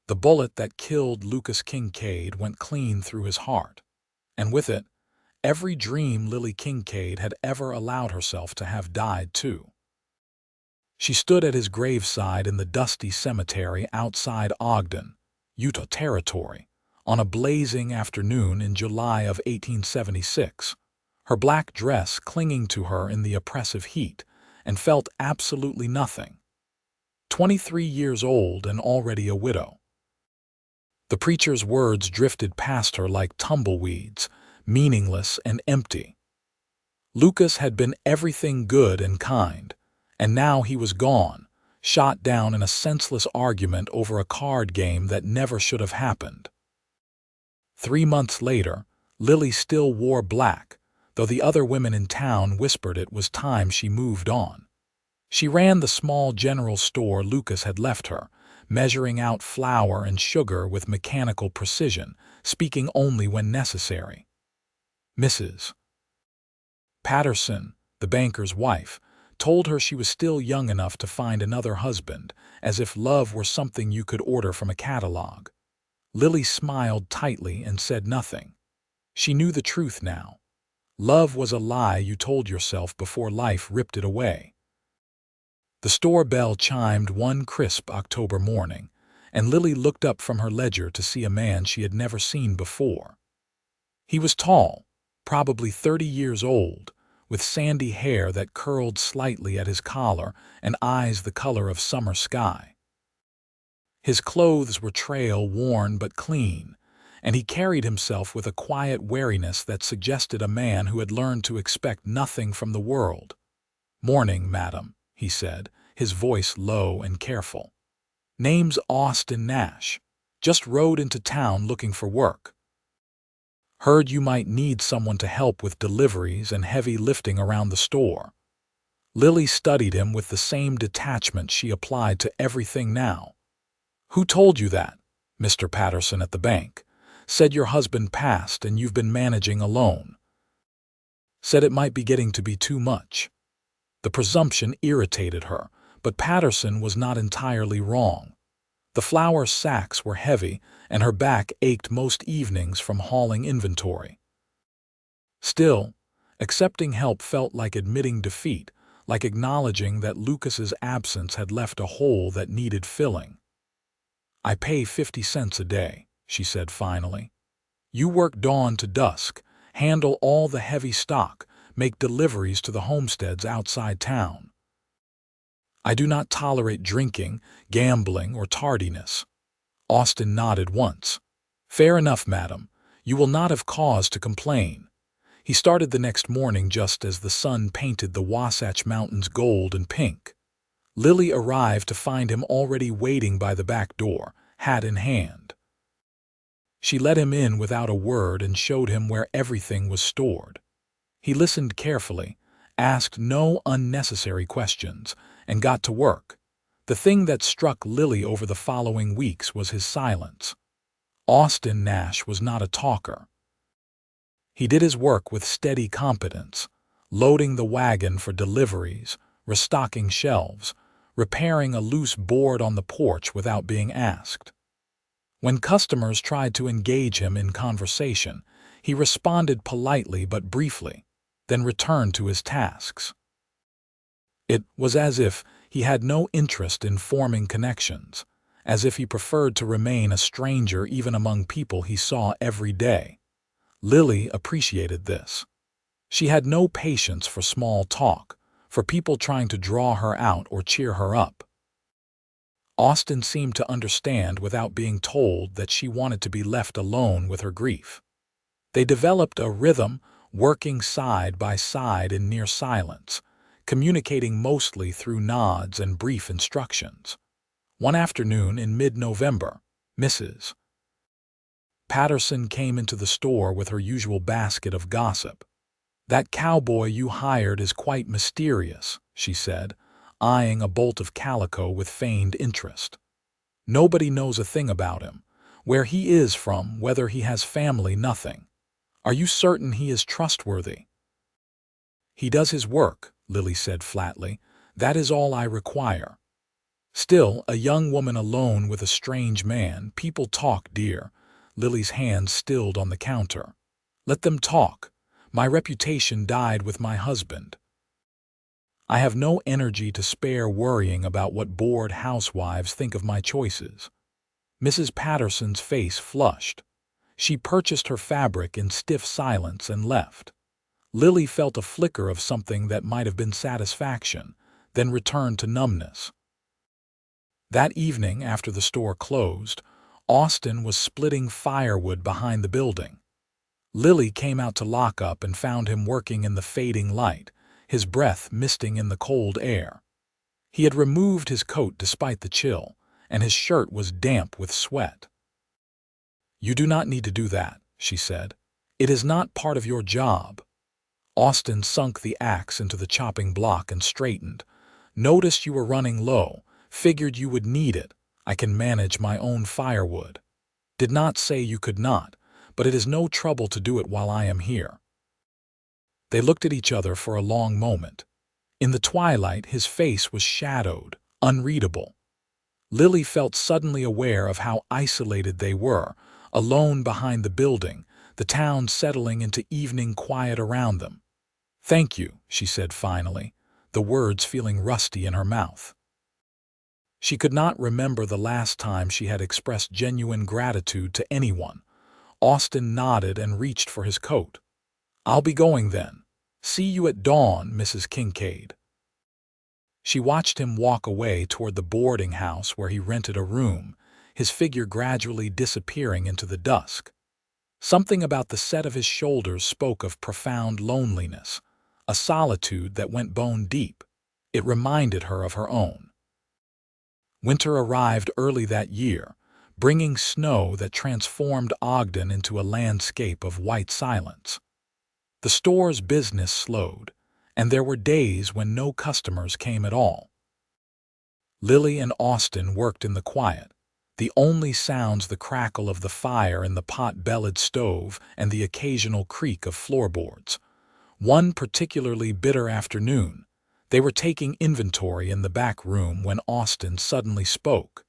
The bullet that killed Lucas Kincaid went clean through his heart, and with it, every dream Lily Kincaid had ever allowed herself to have died too. She stood at his graveside in the dusty cemetery outside Ogden, Utah Territory, on a blazing afternoon in July of 1876, her black dress clinging to her in the oppressive heat, and felt absolutely nothing. 23 years old and already a widow. The preacher's words drifted past her like tumbleweeds, meaningless and empty. Lucas had been everything good and kind, and now he was gone, shot down in a senseless argument over a card game that never should have happened. 3 months later, Lily still wore black, though the other women in town whispered it was time she moved on. She ran the small general store Lucas had left her, measuring out flour and sugar with mechanical precision, speaking only when necessary. Mrs. Patterson, the banker's wife, told her she was still young enough to find another husband, as if love were something you could order from a catalog. Lily smiled tightly and said nothing. She knew the truth now. Love was a lie you told yourself before life ripped it away. The store bell chimed one crisp October morning, and Lily looked up from her ledger to see a man she had never seen before. He was tall, probably 30 years old, with sandy hair that curled slightly at his collar and eyes the color of summer sky. His clothes were trail-worn but clean, and he carried himself with a quiet wariness that suggested a man who had learned to expect nothing from the world. "Morning, madam," he said, his voice low and careful. "Name's Austin Nash. Just rode into town looking for work. Heard you might need someone to help with deliveries and heavy lifting around the store." Lily studied him with the same detachment she applied to everything now. "Who told you that?" "Mr. Patterson at the bank. Said your husband passed and you've been managing alone. Said it might be getting to be too much." The presumption irritated her, but Patterson was not entirely wrong. The flour sacks were heavy, and her back ached most evenings from hauling inventory. Still, accepting help felt like admitting defeat, like acknowledging that Lucas's absence had left a hole that needed filling. "I pay 50 cents a day," she said finally. "You work dawn to dusk, handle all the heavy stock, make deliveries to the homesteads outside town. I do not tolerate drinking, gambling, or tardiness." Austin nodded once. "Fair enough, madam. You will not have cause to complain." He started the next morning just as the sun painted the Wasatch Mountains gold and pink. Lily arrived to find him already waiting by the back door, hat in hand. She let him in without a word and showed him where everything was stored. He listened carefully, asked no unnecessary questions, and got to work. The thing that struck Lily over the following weeks was his silence. Austin Nash was not a talker. He did his work with steady competence, loading the wagon for deliveries, restocking shelves, repairing a loose board on the porch without being asked. When customers tried to engage him in conversation, he responded politely but briefly, then returned to his tasks. It was as if he had no interest in forming connections, as if he preferred to remain a stranger even among people he saw every day. Lily appreciated this. She had no patience for small talk, for people trying to draw her out or cheer her up. Austin seemed to understand without being told that she wanted to be left alone with her grief. They developed a rhythm, working side by side in near silence, communicating mostly through nods and brief instructions. One afternoon in mid-November, Mrs. Patterson came into the store with her usual basket of gossip. "That cowboy you hired is quite mysterious," she said, eyeing a bolt of calico with feigned interest. "Nobody knows a thing about him, where he is from, whether he has family, nothing. Are you certain he is trustworthy?" "He does his work," Lily said flatly. "That is all I require." Still, a young woman alone with a strange man. People talk, dear. Lily's hand stilled on the counter. Let them talk. My reputation died with my husband. I have no energy to spare worrying about what bored housewives think of my choices. Mrs. Patterson's face flushed. She purchased her fabric in stiff silence and left. Lily felt a flicker of something that might have been satisfaction, then returned to numbness. That evening, after the store closed, Austin was splitting firewood behind the building. Lily came out to lock up and found him working in the fading light, his breath misting in the cold air. He had removed his coat despite the chill, and his shirt was damp with sweat. "You do not need to do that," she said. "It is not part of your job." Austin sunk the axe into the chopping block and straightened. "Noticed you were running low. Figured you would need it. I can manage my own firewood. Did not say you could not, but it is no trouble to do it while I am here." They looked at each other for a long moment. In the twilight, his face was shadowed, unreadable. Lily felt suddenly aware of how isolated they were, alone behind the building, the town settling into evening quiet around them. "Thank you," she said finally, the words feeling rusty in her mouth. She could not remember the last time she had expressed genuine gratitude to anyone. Austin nodded and reached for his coat. "I'll be going then. See you at dawn, Mrs. Kincaid." She watched him walk away toward the boarding house where he rented a room, his figure gradually disappearing into the dusk. Something about the set of his shoulders spoke of profound loneliness, a solitude that went bone deep. It reminded her of her own. Winter arrived early that year, bringing snow that transformed Ogden into a landscape of white silence. The store's business slowed, and there were days when no customers came at all. Lily and Austin worked in the quiet, the only sounds the crackle of the fire in the pot-bellied stove and the occasional creak of floorboards. One particularly bitter afternoon, they were taking inventory in the back room when Austin suddenly spoke.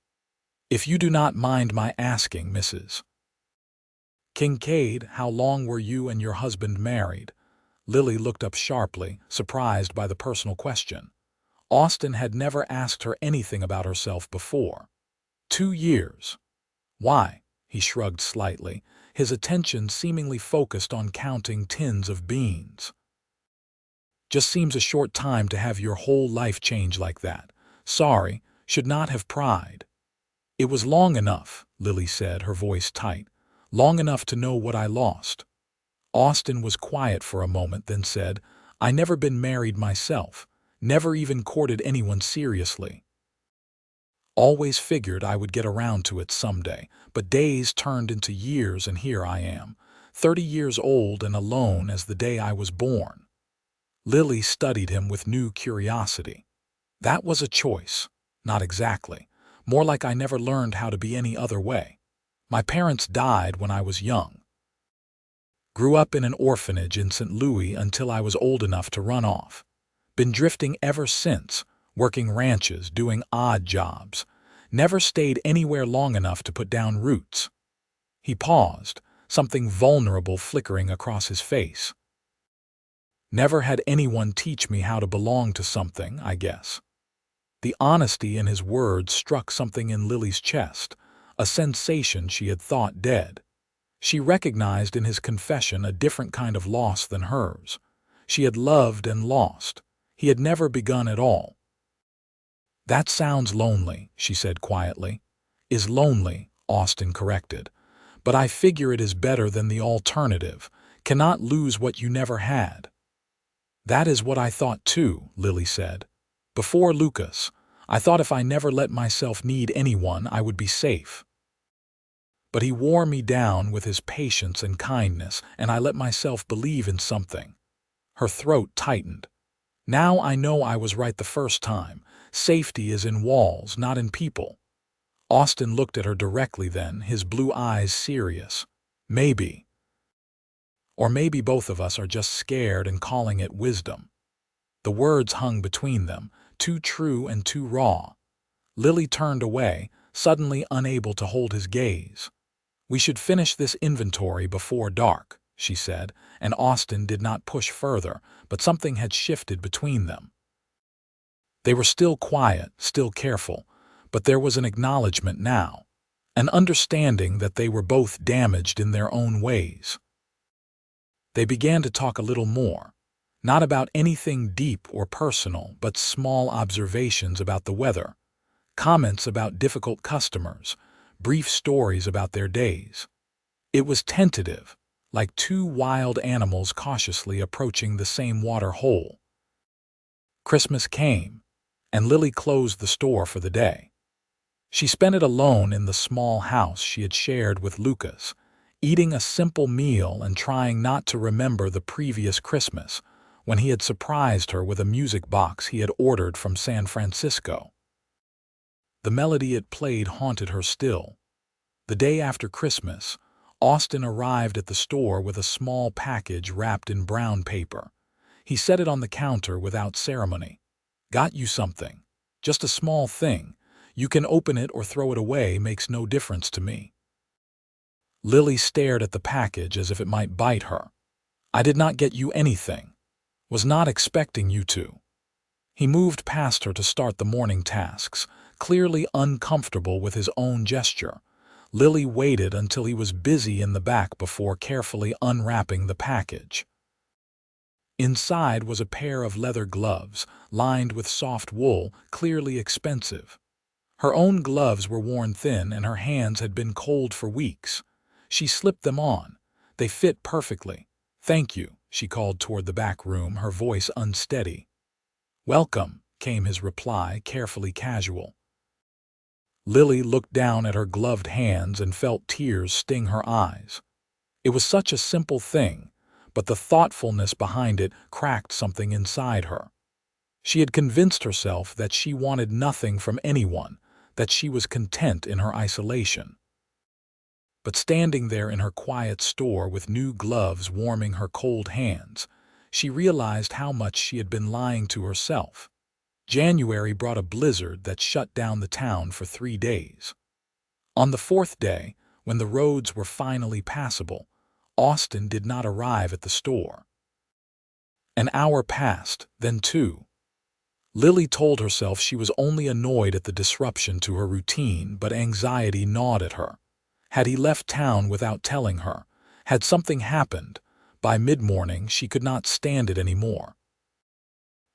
"If you do not mind my asking, Mrs. Kincaid, how long were you and your husband married?" Lily looked up sharply, surprised by the personal question. Austin had never asked her anything about herself before. 2 years. "Why?" He shrugged slightly, his attention seemingly focused on counting tins of beans. "Just seems a short time to have your whole life change like that. Sorry, should not have pried." "It was long enough," Lily said, her voice tight. "Long enough to know what I lost." Austin was quiet for a moment, then said, "I never been married myself, never even courted anyone seriously. Always figured I would get around to it someday, but days turned into years and here I am, 30 years old and alone as the day I was born." Lily studied him with new curiosity. "That was a choice." "Not exactly. More like I never learned how to be any other way. My parents died when I was young. Grew up in an orphanage in St. Louis until I was old enough to run off. Been drifting ever since, working ranches, doing odd jobs. Never stayed anywhere long enough to put down roots." He paused, something vulnerable flickering across his face. "Never had anyone teach me how to belong to something, I guess." The honesty in his words struck something in Lily's chest, a sensation she had thought dead. She recognized in his confession a different kind of loss than hers. She had loved and lost. He had never begun at all. "That sounds lonely," she said quietly. "Is lonely," Austin corrected. "But I figure it is better than the alternative. Cannot lose what you never had." "That is what I thought too," Lily said. "Before Lucas, I thought if I never let myself need anyone, I would be safe. But he wore me down with his patience and kindness, and I let myself believe in something." Her throat tightened. "Now I know I was right the first time. Safety is in walls, not in people." Austin looked at her directly then, his blue eyes serious. "Maybe. Or maybe both of us are just scared and calling it wisdom." The words hung between them, too true and too raw. Lily turned away, suddenly unable to hold his gaze. "We should finish this inventory before dark," she said, and Austin did not push further, but something had shifted between them. They were still quiet, still careful, but there was an acknowledgement now, an understanding that they were both damaged in their own ways. They began to talk a little more, not about anything deep or personal, but small observations about the weather, comments about difficult customers, brief stories about their days. It was tentative, like two wild animals cautiously approaching the same water hole. Christmas came, and Lily closed the store for the day. She spent it alone in the small house she had shared with Lucas, eating a simple meal and trying not to remember the previous Christmas, when he had surprised her with a music box he had ordered from San Francisco. The melody it played haunted her still. The day after Christmas, Austin arrived at the store with a small package wrapped in brown paper. He set it on the counter without ceremony. "Got you something. Just a small thing. You can open it or throw it away, makes no difference to me." Lily stared at the package as if it might bite her. "I did not get you anything. Was not expecting you to." He moved past her to start the morning tasks, clearly uncomfortable with his own gesture. Lily waited until he was busy in the back before carefully unwrapping the package. Inside was a pair of leather gloves, lined with soft wool, clearly expensive. Her own gloves were worn thin and her hands had been cold for weeks. She slipped them on. They fit perfectly. "Thank you," she called toward the back room, her voice unsteady. "Welcome," came his reply, carefully casual. Lily looked down at her gloved hands and felt tears sting her eyes. It was such a simple thing, but the thoughtfulness behind it cracked something inside her. She had convinced herself that she wanted nothing from anyone, that she was content in her isolation. But standing there in her quiet store with new gloves warming her cold hands, she realized how much she had been lying to herself. January brought a blizzard that shut down the town for 3 days. On the 4th day, when the roads were finally passable, Austin did not arrive at the store. An hour passed, then 2. Lily told herself she was only annoyed at the disruption to her routine, but anxiety gnawed at her. Had he left town without telling her? Had something happened? By mid-morning, she could not stand it anymore.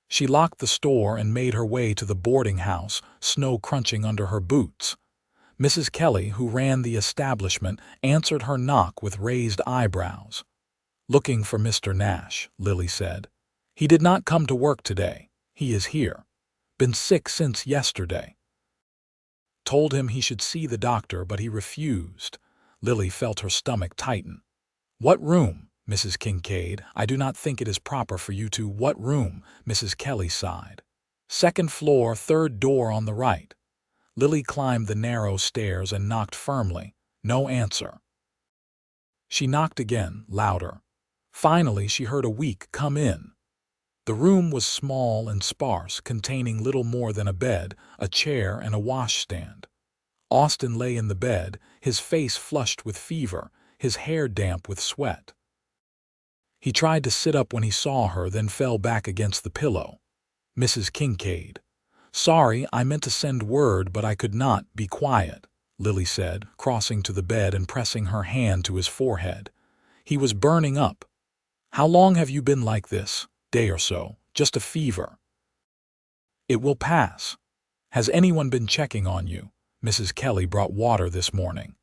She locked the store and made her way to the boarding house, snow crunching under her boots. Mrs. Kelly, who ran the establishment, answered her knock with raised eyebrows. "Looking for Mr. Nash," Lily said. "He did not come to work today. He is here. Been sick since yesterday. Told him he should see the doctor, but he refused." Lily felt her stomach tighten. "What room, Mrs. Kincaid? I do not think it is proper for you to—" "What room?" Mrs. Kelly sighed. "Second floor, third door on the right." Lily climbed the narrow stairs and knocked firmly. No answer. She knocked again, louder. Finally, she heard a weak "come in." The room was small and sparse, containing little more than a bed, a chair, and a washstand. Austin lay in the bed, his face flushed with fever, his hair damp with sweat. He tried to sit up when he saw her, then fell back against the pillow. "Mrs. Kincaid. Sorry, I meant to send word, but I could not. Be quiet," Lily said, crossing to the bed and pressing her hand to his forehead. He was burning up. "How long have you been like this?" "Day or so. Just a fever." "It will pass. Has anyone been checking on you?" "Mrs. Kelly brought water this morning."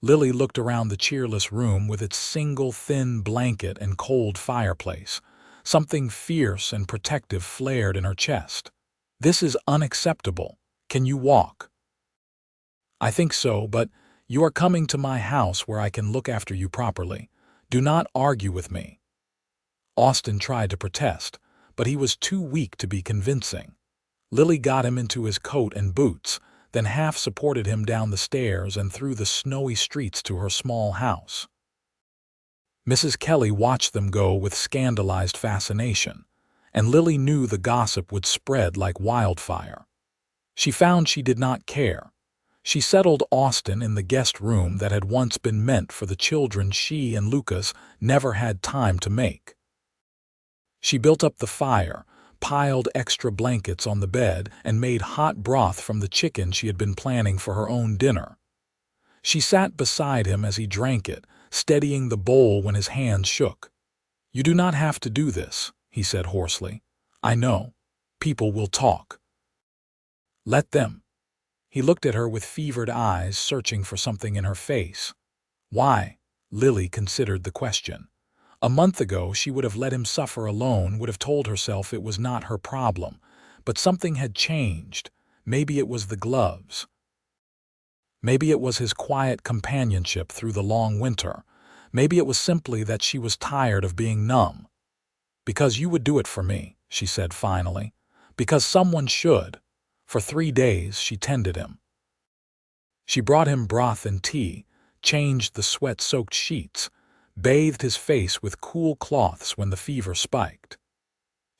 Lily looked around the cheerless room with its single thin blanket and cold fireplace. Something fierce and protective flared in her chest. "This is unacceptable. Can you walk?" "I think so, but you are coming to my house where I can look after you properly. Do not argue with me." Austin tried to protest, but he was too weak to be convincing. Lily got him into his coat and boots, then half supported him down the stairs and through the snowy streets to her small house. Mrs. Kelly watched them go with scandalized fascination, and Lily knew the gossip would spread like wildfire. She found she did not care. She settled Austin in the guest room that had once been meant for the children she and Lucas never had time to make. She built up the fire, piled extra blankets on the bed, and made hot broth from the chicken she had been planning for her own dinner. She sat beside him as he drank it, steadying the bowl when his hands shook. "You do not have to do this," he said hoarsely. "I know. People will talk. Let them." He looked at her with fevered eyes, searching for something in her face. Why? Lily considered the question. A month ago, she would have let him suffer alone, would have told herself it was not her problem. But something had changed. Maybe it was the gloves. Maybe it was his quiet companionship through the long winter. Maybe it was simply that she was tired of being numb. "Because you would do it for me," she said finally. "Because someone should." For 3 days, she tended him. She brought him broth and tea, changed the sweat-soaked sheets, bathed his face with cool cloths when the fever spiked.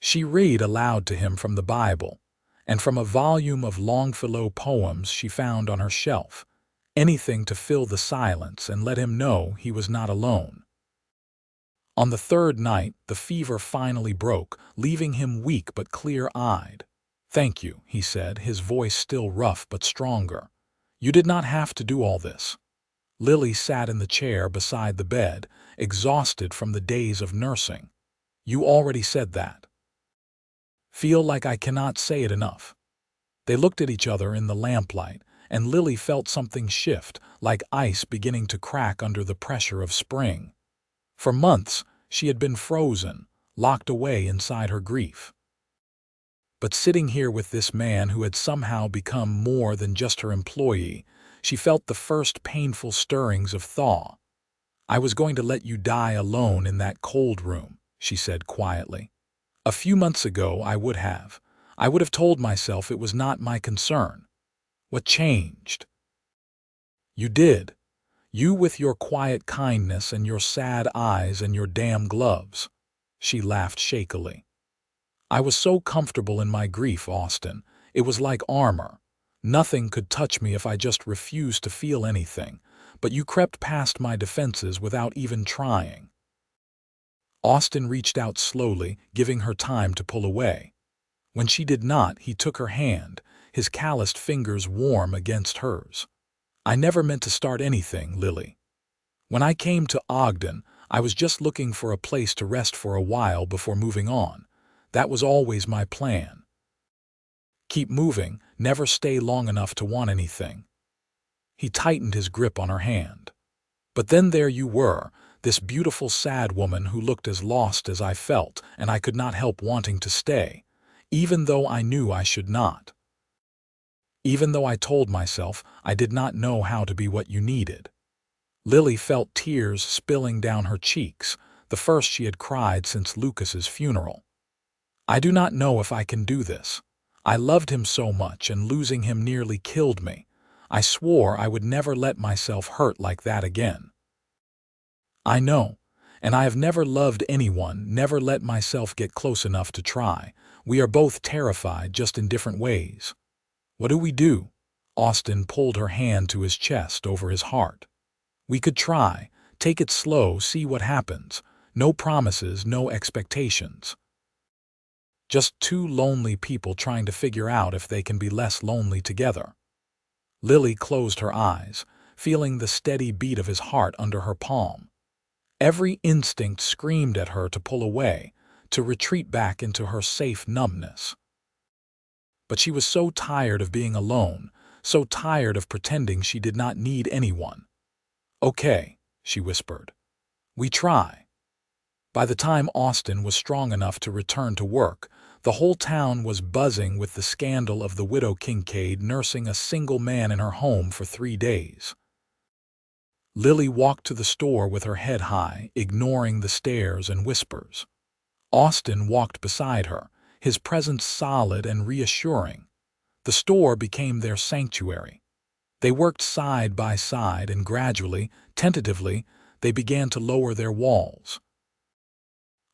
She read aloud to him from the Bible, and from a volume of Longfellow poems she found on her shelf, anything to fill the silence and let him know he was not alone. On the 3rd night, the fever finally broke, leaving him weak but clear-eyed. "Thank you," he said, his voice still rough but stronger. "You did not have to do all this." Lily sat in the chair beside the bed, exhausted from the days of nursing. "You already said that." "Feel like I cannot say it enough." They looked at each other in the lamplight, and Lily felt something shift, like ice beginning to crack under the pressure of spring. For months, she had been frozen, locked away inside her grief. But sitting here with this man who had somehow become more than just her employee, she felt the first painful stirrings of thaw. "I was going to let you die alone in that cold room," she said quietly. "A few months ago I would have. I would have told myself it was not my concern. What changed?" "You did. You with your quiet kindness and your sad eyes and your damn gloves." She laughed shakily. "I was so comfortable in my grief, Austin. It was like armor. Nothing could touch me if I just refused to feel anything. But you crept past my defenses without even trying." Austin reached out slowly, giving her time to pull away. When she did not, he took her hand, his calloused fingers warm against hers. "I never meant to start anything, Lily. When I came to Ogden, I was just looking for a place to rest for a while before moving on. That was always my plan. Keep moving, never stay long enough to want anything." He tightened his grip on her hand. "But then there you were, this beautiful sad woman who looked as lost as I felt, and I could not help wanting to stay, even though I knew I should not. Even though I told myself I did not know how to be what you needed." Lily felt tears spilling down her cheeks, the first she had cried since Lucas's funeral. "I do not know if I can do this. I loved him so much, and losing him nearly killed me. I swore I would never let myself hurt like that again." "I know, and I have never loved anyone, never let myself get close enough to try. We are both terrified, just in different ways." "What do we do?" Austin pulled her hand to his chest over his heart. "We could try. Take it slow, see what happens. No promises, no expectations. Just two lonely people trying to figure out if they can be less lonely together." Lily closed her eyes, feeling the steady beat of his heart under her palm. Every instinct screamed at her to pull away, to retreat back into her safe numbness. But she was so tired of being alone, so tired of pretending she did not need anyone. "Okay," she whispered. "We try." By the time Austin was strong enough to return to work, the whole town was buzzing with the scandal of the widow Kincaid nursing a single man in her home for 3 days. Lily walked to the store with her head high, ignoring the stares and whispers. Austin walked beside her, his presence solid and reassuring. The store became their sanctuary. They worked side by side, and gradually, tentatively, they began to lower their walls.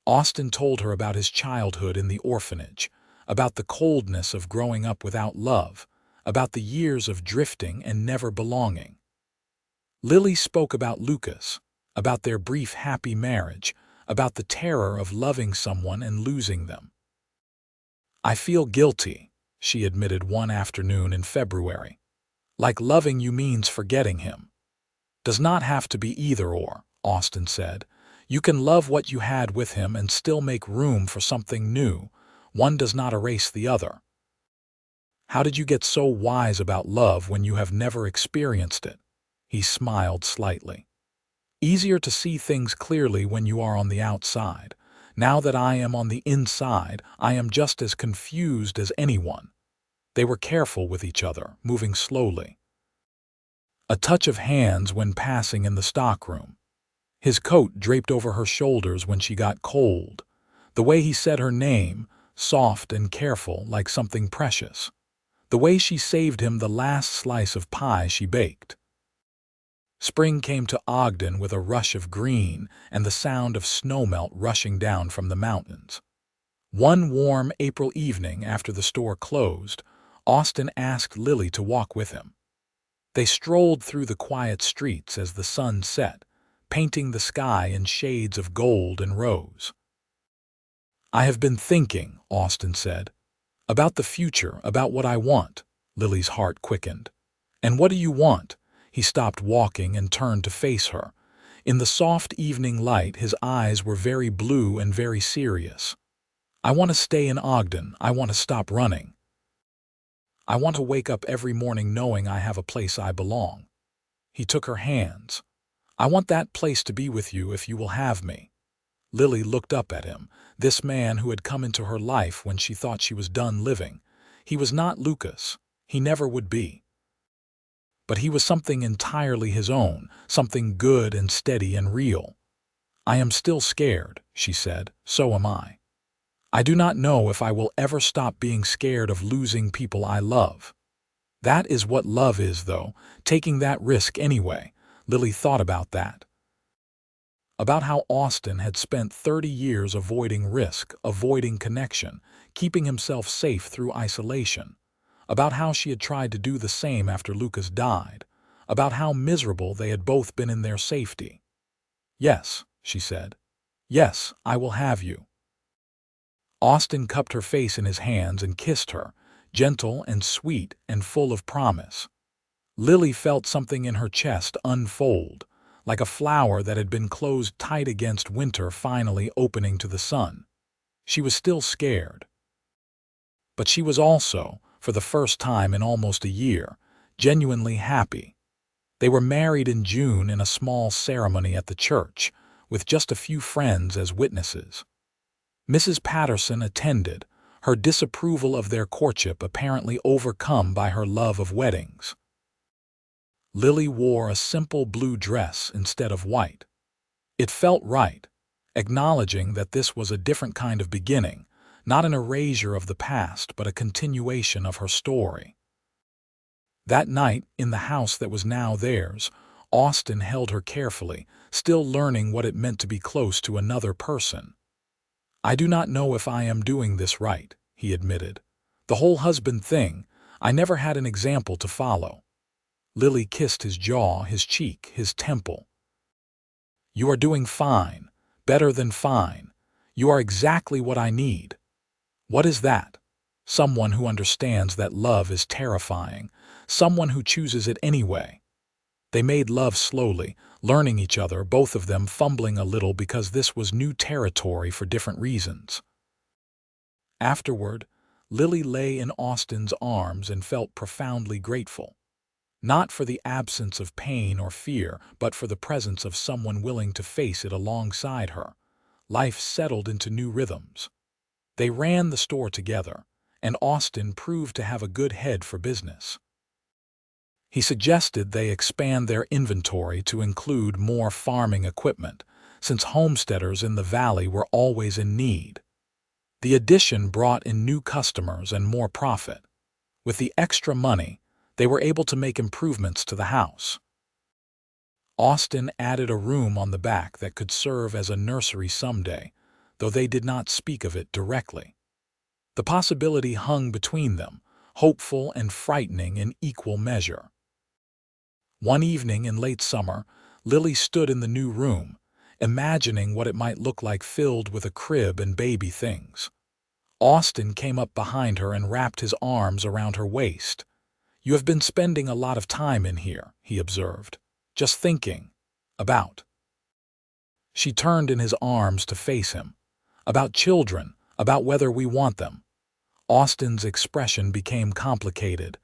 Austin told her about his childhood in the orphanage, about the coldness of growing up without love, about the years of drifting and never belonging. Lily spoke about Lucas, about their brief happy marriage, about the terror of loving someone and losing them. "I feel guilty," she admitted one afternoon in February. "Like loving you means forgetting him." "Does not have to be either or," Austin said. "You can love what you had with him and still make room for something new. One does not erase the other." "How did you get so wise about love when you have never experienced it?" He smiled slightly. "Easier to see things clearly when you are on the outside. Now that I am on the inside, I am just as confused as anyone." They were careful with each other, moving slowly. A touch of hands when passing in the stockroom. His coat draped over her shoulders when she got cold. The way he said her name, soft and careful like something precious. The way she saved him the last slice of pie she baked. Spring came to Ogden with a rush of green and the sound of snowmelt rushing down from the mountains. One warm April evening after the store closed, Austin asked Lily to walk with him. They strolled through the quiet streets as the sun set, painting the sky in shades of gold and rose. "I have been thinking," Austin said, "about the future, about what I want." Lily's heart quickened. "And what do you want?" He stopped walking and turned to face her. In the soft evening light, his eyes were very blue and very serious. "I want to stay in Ogden. I want to stop running. I want to wake up every morning knowing I have a place I belong." He took her hands. "I want that place to be with you if you will have me." Lily looked up at him, this man who had come into her life when she thought she was done living. He was not Lucas. He never would be. But he was something entirely his own, something good and steady and real. "I am still scared," she said. "So am I. I do not know if I will ever stop being scared of losing people I love." That is what love is, though, taking that risk anyway. Lily thought about that. About how Austin had spent 30 years avoiding risk, avoiding connection, keeping himself safe through isolation. About how she had tried to do the same after Lucas died. About how miserable they had both been in their safety. "Yes," she said. "Yes, I will have you." Austin cupped her face in his hands and kissed her, gentle and sweet and full of promise. Lily felt something in her chest unfold, like a flower that had been closed tight against winter finally opening to the sun. She was still scared. But she was also, for the first time in almost a year, genuinely happy. They were married in June in a small ceremony at the church, with just a few friends as witnesses. Mrs. Patterson attended, her disapproval of their courtship apparently overcome by her love of weddings. Lily wore a simple blue dress instead of white. It felt right, acknowledging that this was a different kind of beginning, not an erasure of the past but a continuation of her story. That night, in the house that was now theirs, Austin held her carefully, still learning what it meant to be close to another person. "I do not know if I am doing this right," he admitted. "The whole husband thing, I never had an example to follow." Lily kissed his jaw, his cheek, his temple. "You are doing fine, better than fine. You are exactly what I need." "What is that?" "Someone who understands that love is terrifying, someone who chooses it anyway." They made love slowly, learning each other, both of them fumbling a little because this was new territory for different reasons. Afterward, Lily lay in Austin's arms and felt profoundly grateful. Not for the absence of pain or fear, but for the presence of someone willing to face it alongside her. Life settled into new rhythms. They ran the store together, and Austin proved to have a good head for business. He suggested they expand their inventory to include more farming equipment, since homesteaders in the valley were always in need. The addition brought in new customers and more profit. With the extra money, they were able to make improvements to the house. Austin added a room on the back that could serve as a nursery someday, though they did not speak of it directly. The possibility hung between them, hopeful and frightening in equal measure. One evening in late summer, Lily stood in the new room, imagining what it might look like filled with a crib and baby things. Austin came up behind her and wrapped his arms around her waist. "You have been spending a lot of time in here," he observed. "Just thinking. About." She turned in his arms to face him. "About children, about whether we want them." Austin's expression became complicated.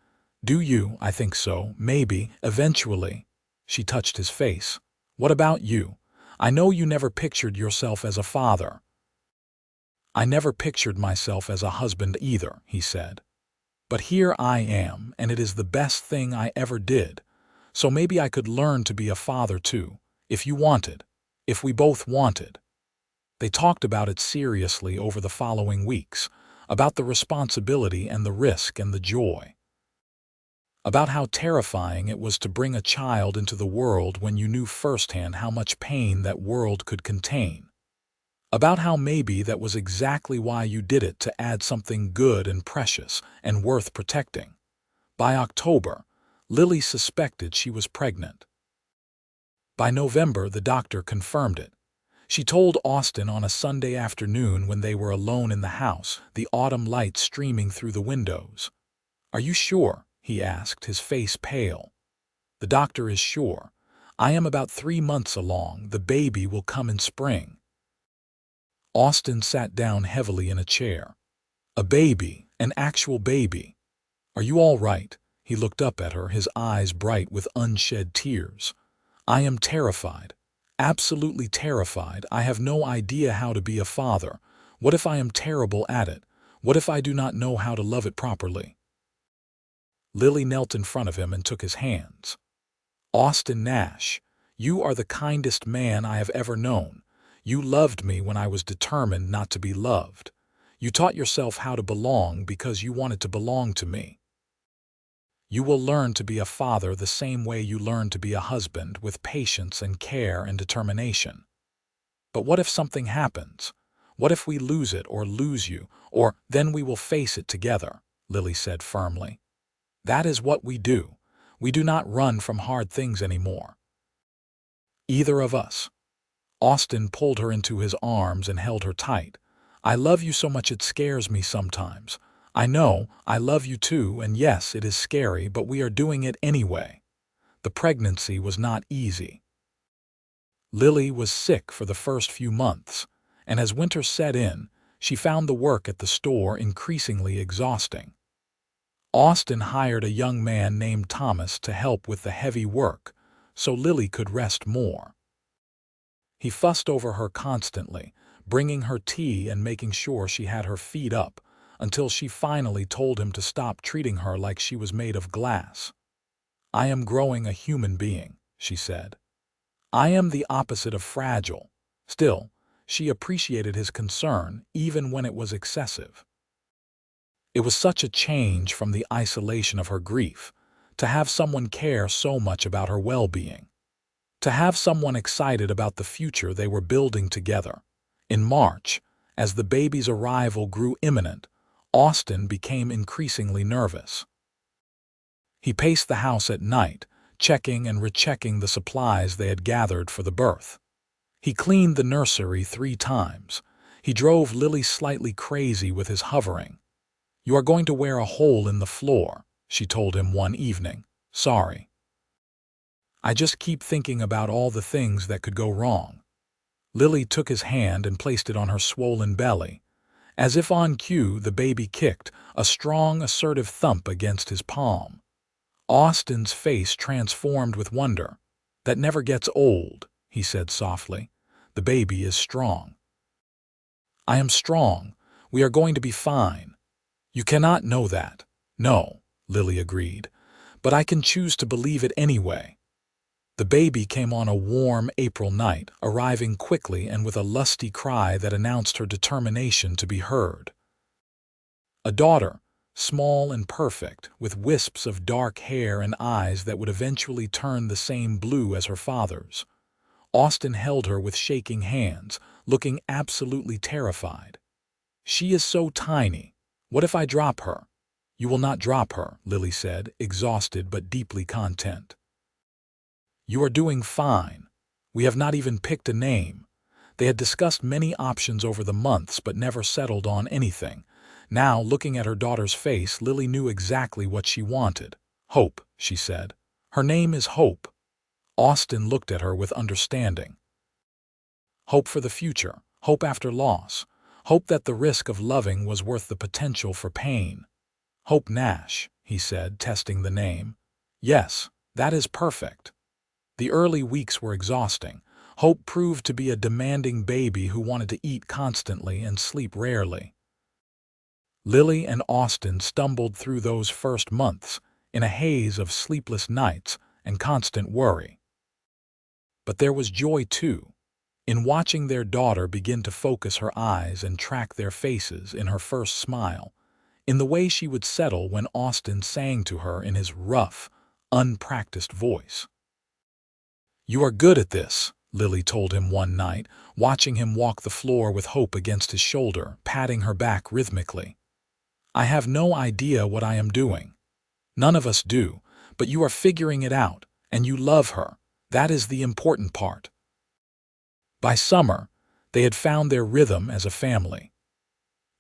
"Do you? I think so. Maybe. Eventually." She touched his face. "What about you? I know you never pictured yourself as a father." "I never pictured myself as a husband either," he said. "But here I am, and it is the best thing I ever did. So maybe I could learn to be a father too, if you wanted, if we both wanted." They talked about it seriously over the following weeks, about the responsibility and the risk and the joy. About how terrifying it was to bring a child into the world when you knew firsthand how much pain that world could contain. About how maybe that was exactly why you did it, to add something good and precious and worth protecting. By October, Lily suspected she was pregnant. By November, the doctor confirmed it. She told Austin on a Sunday afternoon when they were alone in the house, the autumn light streaming through the windows. "Are you sure?" he asked, his face pale. "The doctor is sure. I am about 3 months along. The baby will come in spring." Austin sat down heavily in a chair. "A baby, an actual baby. Are you all right?" He looked up at her, his eyes bright with unshed tears. "I am terrified. Absolutely terrified. I have no idea how to be a father. What if I am terrible at it? What if I do not know how to love it properly?" Lily knelt in front of him and took his hands. "Austin Nash, you are the kindest man I have ever known. You loved me when I was determined not to be loved. You taught yourself how to belong because you wanted to belong to me. You will learn to be a father the same way you learned to be a husband, with patience and care and determination. But what if something happens? What if we lose it or lose you, or then we will face it together," Lily said firmly. "That is what we do. We do not run from hard things anymore. Either of us." Austin pulled her into his arms and held her tight. "I love you so much it scares me sometimes. I know, I love you too, and yes, it is scary, but we are doing it anyway." The pregnancy was not easy. Lily was sick for the first few months, and as winter set in, she found the work at the store increasingly exhausting. Austin hired a young man named Thomas to help with the heavy work, so Lily could rest more. He fussed over her constantly, bringing her tea and making sure she had her feet up, until she finally told him to stop treating her like she was made of glass. "I am growing a human being," she said. "I am the opposite of fragile." Still, she appreciated his concern, even when it was excessive. It was such a change from the isolation of her grief, to have someone care so much about her well-being. To have someone excited about the future they were building together. In March, as the baby's arrival grew imminent, Austin became increasingly nervous. He paced the house at night, checking and rechecking the supplies they had gathered for the birth. He cleaned the nursery 3 times. He drove Lily slightly crazy with his hovering. "You are going to wear a hole in the floor," she told him one evening. "Sorry. I just keep thinking about all the things that could go wrong." Lily took his hand and placed it on her swollen belly. As if on cue, the baby kicked, a strong, assertive thump against his palm. Austin's face transformed with wonder. "That never gets old," he said softly. "The baby is strong." "I am strong. We are going to be fine." "You cannot know that." "No," Lily agreed. "But I can choose to believe it anyway." The baby came on a warm April night, arriving quickly and with a lusty cry that announced her determination to be heard. A daughter, small and perfect, with wisps of dark hair and eyes that would eventually turn the same blue as her father's. Austin held her with shaking hands, looking absolutely terrified. "She is so tiny. What if I drop her?" You will not drop her, Lily said, exhausted but deeply content. You are doing fine. We have not even picked a name. They had discussed many options over the months but never settled on anything. Now, looking at her daughter's face, Lily knew exactly what she wanted. Hope, she said. Her name is Hope. Austin looked at her with understanding. Hope for the future, hope after loss, hope that the risk of loving was worth the potential for pain. Hope Nash, he said, testing the name. Yes, that is perfect. The early weeks were exhausting. Hope proved to be a demanding baby who wanted to eat constantly and sleep rarely. Lily and Austin stumbled through those first months in a haze of sleepless nights and constant worry. But there was joy too, in watching their daughter begin to focus her eyes and track their faces in her first smile, in the way she would settle when Austin sang to her in his rough, unpracticed voice. You are good at this, Lily told him one night, watching him walk the floor with Hope against his shoulder, patting her back rhythmically. I have no idea what I am doing. None of us do, but you are figuring it out, and you love her. That is the important part. By summer, they had found their rhythm as a family.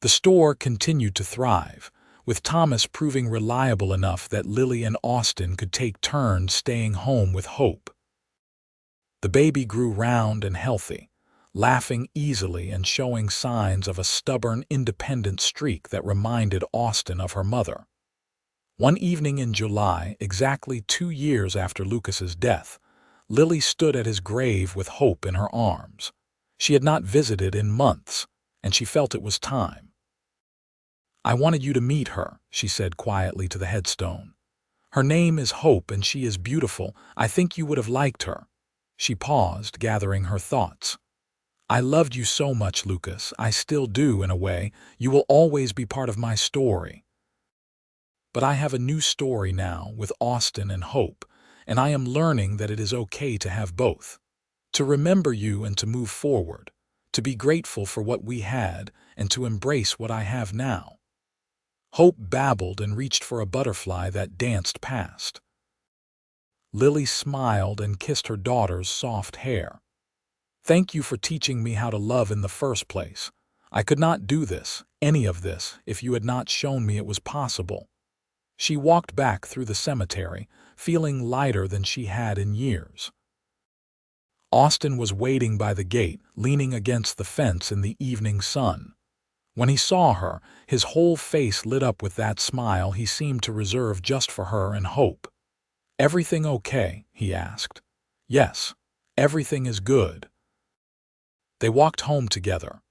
The store continued to thrive, with Thomas proving reliable enough that Lily and Austin could take turns staying home with Hope. The baby grew round and healthy, laughing easily and showing signs of a stubborn, independent streak that reminded Austin of her mother. One evening in July, exactly 2 years after Lucas's death, Lily stood at his grave with Hope in her arms. She had not visited in months, and she felt it was time. I wanted you to meet her, she said quietly to the headstone. Her name is Hope and she is beautiful. I think you would have liked her. She paused, gathering her thoughts. I loved you so much, Lucas. I still do, in a way. You will always be part of my story. But I have a new story now with Austin and Hope, and I am learning that it is okay to have both. To remember you and to move forward. To be grateful for what we had and to embrace what I have now. Hope babbled and reached for a butterfly that danced past. Lily smiled and kissed her daughter's soft hair. Thank you for teaching me how to love in the first place. I could not do this, any of this, if you had not shown me it was possible. She walked back through the cemetery, feeling lighter than she had in years. Austin was waiting by the gate, leaning against the fence in the evening sun. When he saw her, his whole face lit up with that smile he seemed to reserve just for her and Hope. Everything okay? He asked. Yes, everything is good. They walked home together,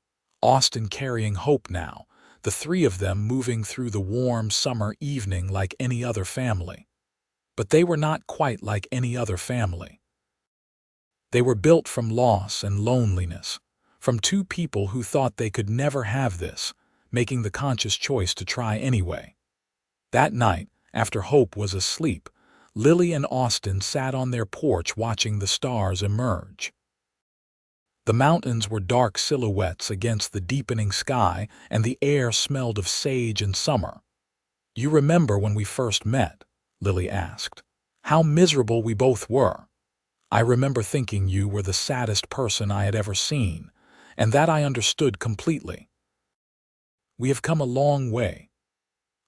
Austin carrying Hope now, the three of them moving through the warm summer evening like any other family. But they were not quite like any other family. They were built from loss and loneliness, from two people who thought they could never have this, making the conscious choice to try anyway. That night, after Hope was asleep, Lily and Austin sat on their porch watching the stars emerge. The mountains were dark silhouettes against the deepening sky, and the air smelled of sage and summer. You remember when we first met? Lily asked. How miserable we both were. I remember thinking you were the saddest person I had ever seen, and that I understood completely. We have come a long way.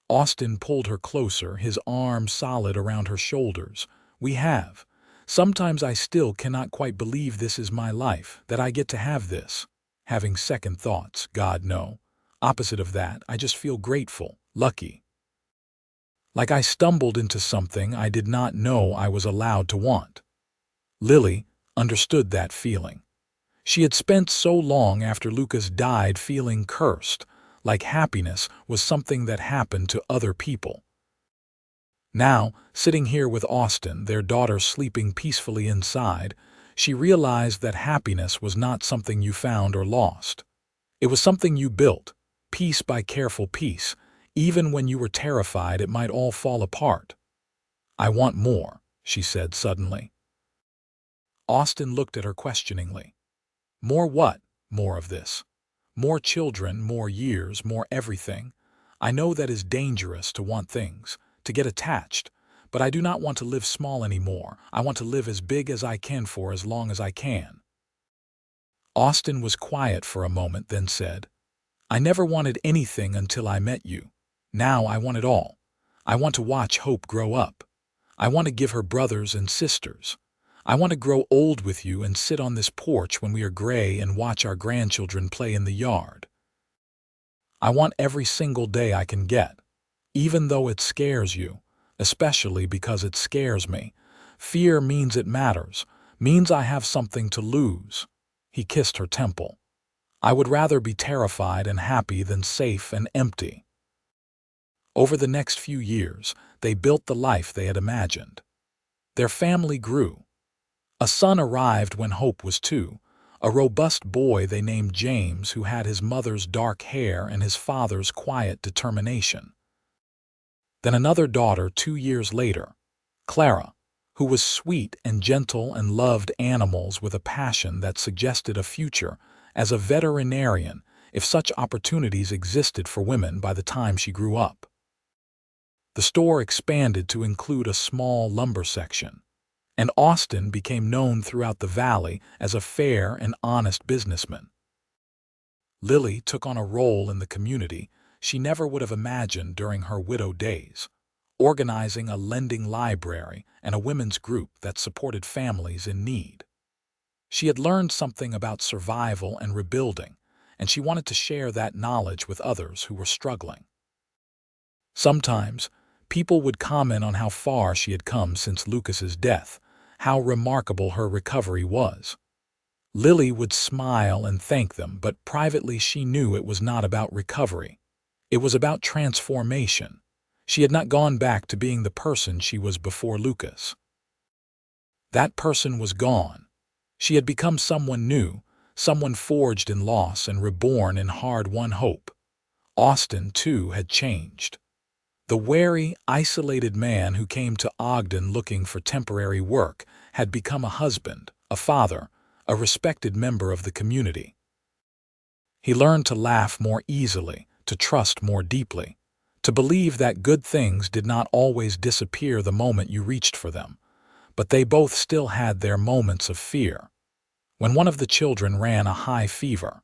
Austin pulled her closer, his arm solid around her shoulders. We have. Sometimes I still cannot quite believe this is my life, that I get to have this. Having second thoughts, God no. Opposite of that, I just feel grateful, lucky. Like I stumbled into something I did not know I was allowed to want. Lily understood that feeling. She had spent so long after Lucas died feeling cursed, like happiness was something that happened to other people. Now, sitting here with Austin, their daughter sleeping peacefully inside, she realized that happiness was not something you found or lost. It was something you built, piece by careful piece, even when you were terrified it might all fall apart. I want more, she said suddenly. Austin looked at her questioningly. More what? More of this. More children, more years, more everything. I know that is dangerous to want things, to get attached, but I do not want to live small anymore. I want to live as big as I can for as long as I can." Austin was quiet for a moment, then said, "I never wanted anything until I met you. Now I want it all. I want to watch Hope grow up. I want to give her brothers and sisters. I want to grow old with you and sit on this porch when we are gray and watch our grandchildren play in the yard. I want every single day I can get, even though it scares you, especially because it scares me. Fear means it matters, means I have something to lose." He kissed her temple. "I would rather be terrified and happy than safe and empty." Over the next few years, they built the life they had imagined. Their family grew. A son arrived when Hope was 2, a robust boy they named James, who had his mother's dark hair and his father's quiet determination. Then another daughter 2 years later, Clara, who was sweet and gentle and loved animals with a passion that suggested a future as a veterinarian if such opportunities existed for women by the time she grew up. The store expanded to include a small lumber section, and Austin became known throughout the valley as a fair and honest businessman. Lily took on a role in the community she never would have imagined during her widow days, organizing a lending library and a women's group that supported families in need. She had learned something about survival and rebuilding, and she wanted to share that knowledge with others who were struggling. Sometimes, people would comment on how far she had come since Lucas's death, how remarkable her recovery was. Lily would smile and thank them, but privately she knew it was not about recovery. It was about transformation. She had not gone back to being the person she was before Lucas. That person was gone. She had become someone new, someone forged in loss and reborn in hard-won hope. Austin, too, had changed. The wary, isolated man who came to Ogden looking for temporary work had become a husband, a father, a respected member of the community. He learned to laugh more easily, to trust more deeply, to believe that good things did not always disappear the moment you reached for them, but they both still had their moments of fear. When one of the children ran a high fever,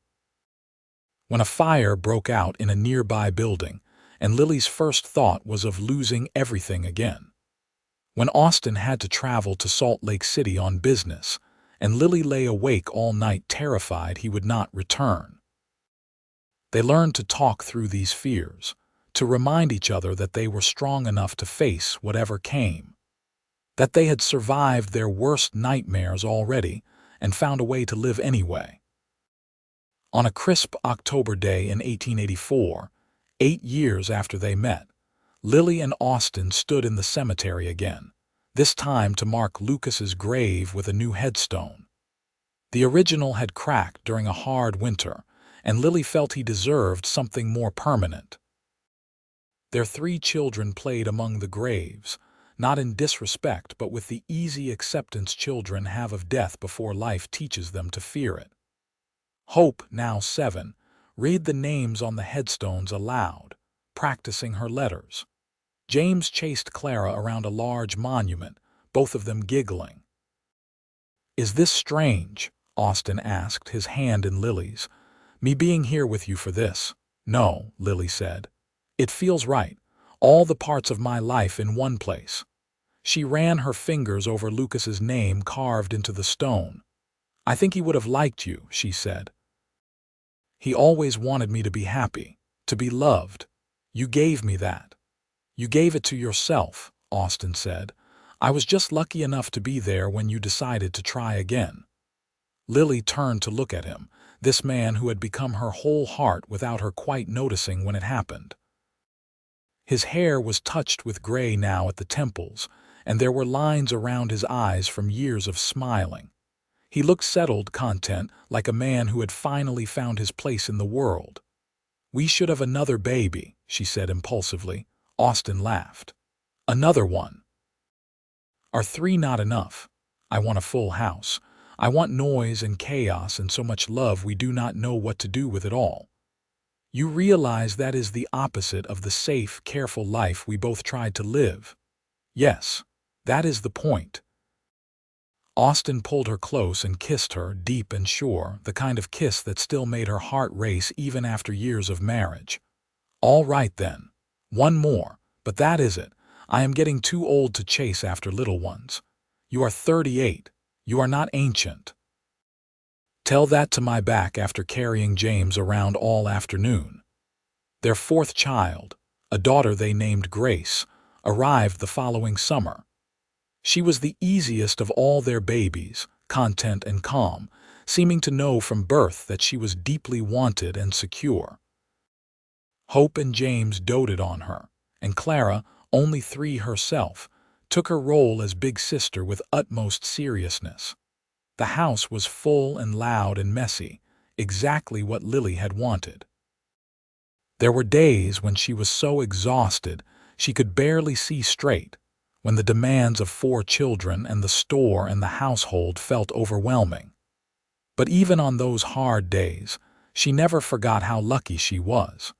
when a fire broke out in a nearby building, and Lily's first thought was of losing everything again. When Austin had to travel to Salt Lake City on business, and Lily lay awake all night terrified he would not return. They learned to talk through these fears, to remind each other that they were strong enough to face whatever came, that they had survived their worst nightmares already and found a way to live anyway. On a crisp October day in 1884, 8 years after they met, Lily and Austin stood in the cemetery again, this time to mark Lucas's grave with a new headstone. The original had cracked during a hard winter, and Lily felt he deserved something more permanent. Their 3 children played among the graves, not in disrespect but with the easy acceptance children have of death before life teaches them to fear it. Hope, now 7, read the names on the headstones aloud, practicing her letters. James chased Clara around a large monument, both of them giggling. "Is this strange?" Austin asked, his hand in Lily's. "Me being here with you for this?" "No," Lily said. "It feels right, all the parts of my life in one place." She ran her fingers over Lucas's name carved into the stone. "I think he would have liked you," she said. "He always wanted me to be happy, to be loved. You gave me that." "You gave it to yourself," Austin said. "I was just lucky enough to be there when you decided to try again." Lily turned to look at him, this man who had become her whole heart without her quite noticing when it happened. His hair was touched with gray now at the temples, and there were lines around his eyes from years of smiling. He looked settled, content, like a man who had finally found his place in the world. "We should have another baby," she said impulsively. Austin laughed. "Another one." "Are 3 not enough? I want a full house. I want noise and chaos and so much love we do not know what to do with it all." You realize that is the opposite of the safe, careful life we both tried to live. Yes, that is the point. Austin pulled her close and kissed her, deep and sure, the kind of kiss that still made her heart race even after years of marriage. All right then. One more, but that is it. I am getting too old to chase after little ones. You are 38. You are not ancient. Tell that to my back after carrying James around all afternoon. Their fourth child, a daughter they named Grace, arrived the following summer. She was the easiest of all their babies, content and calm, seeming to know from birth that she was deeply wanted and secure. Hope and James doted on her, and Clara, only 3 herself, took her role as big sister with utmost seriousness. The house was full and loud and messy, exactly what Lily had wanted. There were days when she was so exhausted she could barely see straight, when the demands of 4 children and the store and the household felt overwhelming. But even on those hard days, she never forgot how lucky she was.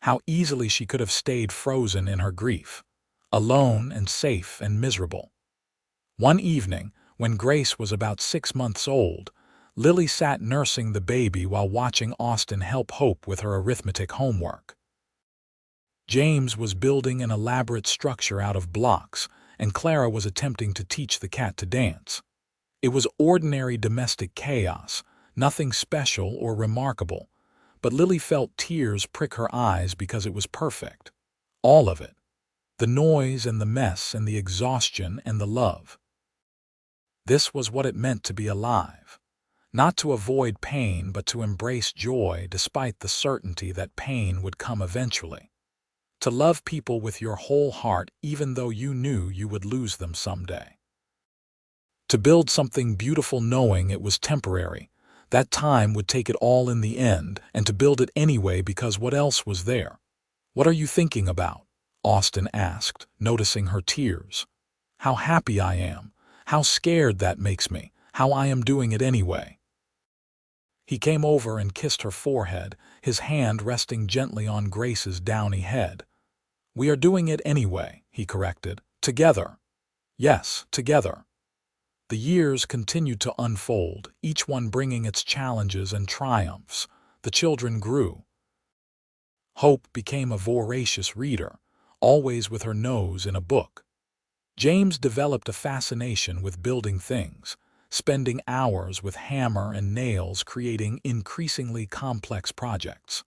How easily she could have stayed frozen in her grief, alone and safe and miserable. One evening, when Grace was about 6 months old, Lily sat nursing the baby while watching Austin help Hope with her arithmetic homework. James was building an elaborate structure out of blocks, and Clara was attempting to teach the cat to dance. It was ordinary domestic chaos, nothing special or remarkable, but Lily felt tears prick her eyes because it was perfect. All of it. The noise and the mess and the exhaustion and the love. This was what it meant to be alive. Not to avoid pain, but to embrace joy despite the certainty that pain would come eventually. To love people with your whole heart even though you knew you would lose them someday. To build something beautiful knowing it was temporary, that time would take it all in the end, and to build it anyway because what else was there? What are you thinking about? Austin asked, noticing her tears. How happy I am, how scared that makes me, how I am doing it anyway. He came over and kissed her forehead, his hand resting gently on Grace's downy head. We are doing it anyway, he corrected. Together. Yes, together. The years continued to unfold, each one bringing its challenges and triumphs. The children grew. Hope became a voracious reader, always with her nose in a book. James developed a fascination with building things, spending hours with hammer and nails creating increasingly complex projects.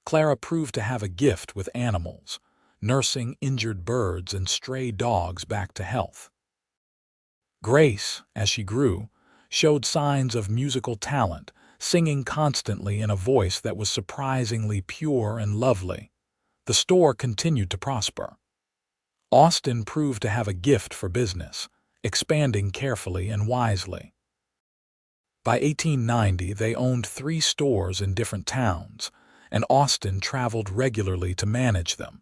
Clara proved to have a gift with animals, nursing injured birds and stray dogs back to health. Grace, as she grew, showed signs of musical talent, singing constantly in a voice that was surprisingly pure and lovely. The store continued to prosper. Austin proved to have a gift for business, expanding carefully and wisely. By 1890, they owned 3 stores in different towns, and Austin traveled regularly to manage them.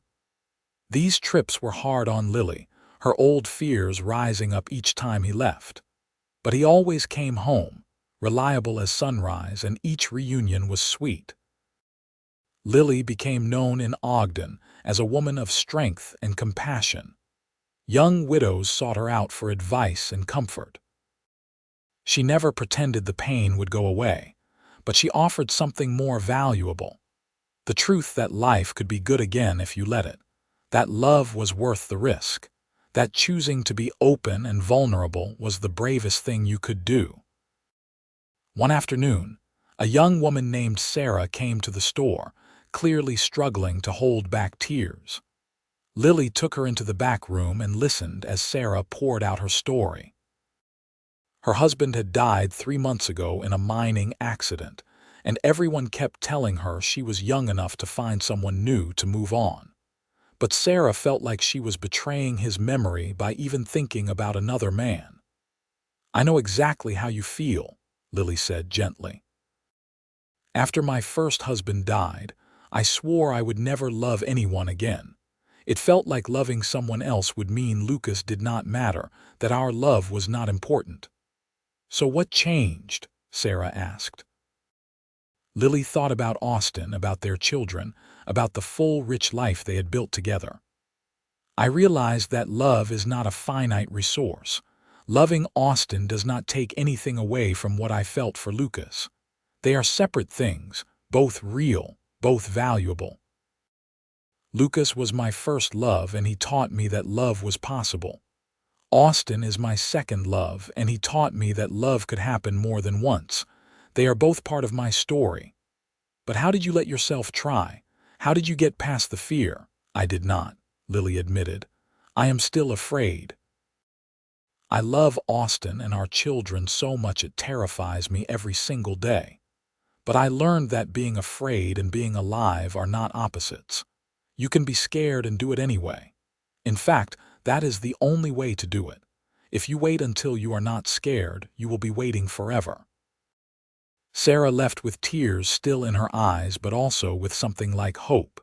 These trips were hard on Lily, her old fears rising up each time he left. But he always came home, reliable as sunrise, and each reunion was sweet. Lily became known in Ogden as a woman of strength and compassion. Young widows sought her out for advice and comfort. She never pretended the pain would go away, but she offered something more valuable. The truth that life could be good again if you let it, that love was worth the risk, that choosing to be open and vulnerable was the bravest thing you could do. One afternoon, a young woman named Sarah came to the store, clearly struggling to hold back tears. Lily took her into the back room and listened as Sarah poured out her story. Her husband had died 3 months ago in a mining accident, and everyone kept telling her she was young enough to find someone new to move on. But Sarah felt like she was betraying his memory by even thinking about another man. I know exactly how you feel, Lily said gently. After my first husband died, I swore I would never love anyone again. It felt like loving someone else would mean Lucas did not matter, that our love was not important. So what changed? Sarah asked. Lily thought about Austin, about their children, about the full, rich life they had built together. I realized that love is not a finite resource. Loving Austin does not take anything away from what I felt for Lucas. They are separate things, both real, both valuable. Lucas was my first love, and he taught me that love was possible. Austin is my second love, and he taught me that love could happen more than once. They are both part of my story. But how did you let yourself try? How did you get past the fear? I did not, Lily admitted. I am still afraid. I love Austin and our children so much it terrifies me every single day. But I learned that being afraid and being alive are not opposites. You can be scared and do it anyway. In fact, that is the only way to do it. If you wait until you are not scared, you will be waiting forever. Sarah left with tears still in her eyes, but also with something like hope.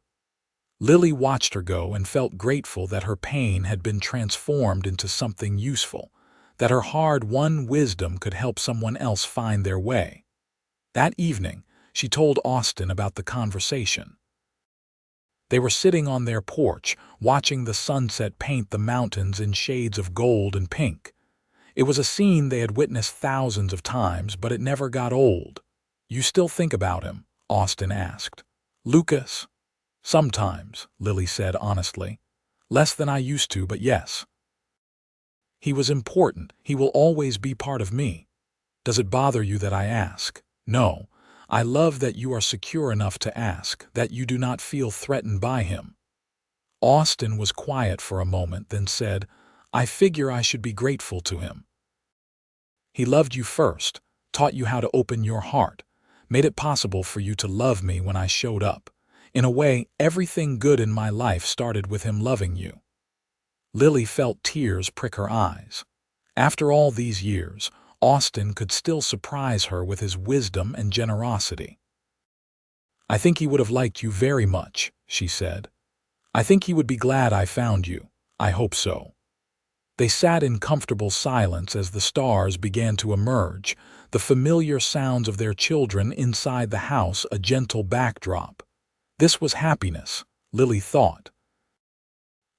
Lily watched her go and felt grateful that her pain had been transformed into something useful, that her hard-won wisdom could help someone else find their way. That evening, she told Austin about the conversation. They were sitting on their porch, watching the sunset paint the mountains in shades of gold and pink. It was a scene they had witnessed thousands of times, but it never got old. "You still think about him?" Austin asked. "Lucas?" "Sometimes," Lily said honestly. "Less than I used to, but yes. He was important. He will always be part of me. Does it bother you that I ask?" "No. I love that you are secure enough to ask, that you do not feel threatened by him." Austin was quiet for a moment, then said, "I figure I should be grateful to him. He loved you first, taught you how to open your heart, made it possible for you to love me when I showed up. In a way, everything good in my life started with him loving you." Lily felt tears prick her eyes. After all these years, Austin could still surprise her with his wisdom and generosity. "I think he would have liked you very much," she said. "I think he would be glad I found you. I hope so." They sat in comfortable silence as the stars began to emerge, the familiar sounds of their children inside the house a gentle backdrop. This was happiness, Lily thought.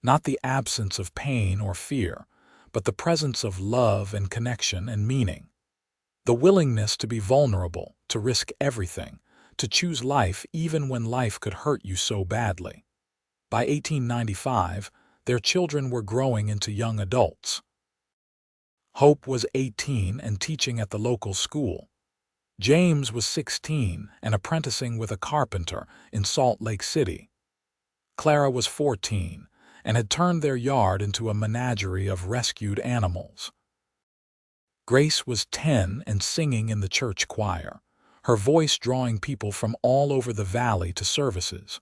Not the absence of pain or fear, but the presence of love and connection and meaning. The willingness to be vulnerable, to risk everything, to choose life even when life could hurt you so badly. By 1895, their children were growing into young adults. Hope was 18 and teaching at the local school. James was 16 and apprenticing with a carpenter in Salt Lake City. Clara was 14 and had turned their yard into a menagerie of rescued animals. Grace was 10 and singing in the church choir, her voice drawing people from all over the valley to services.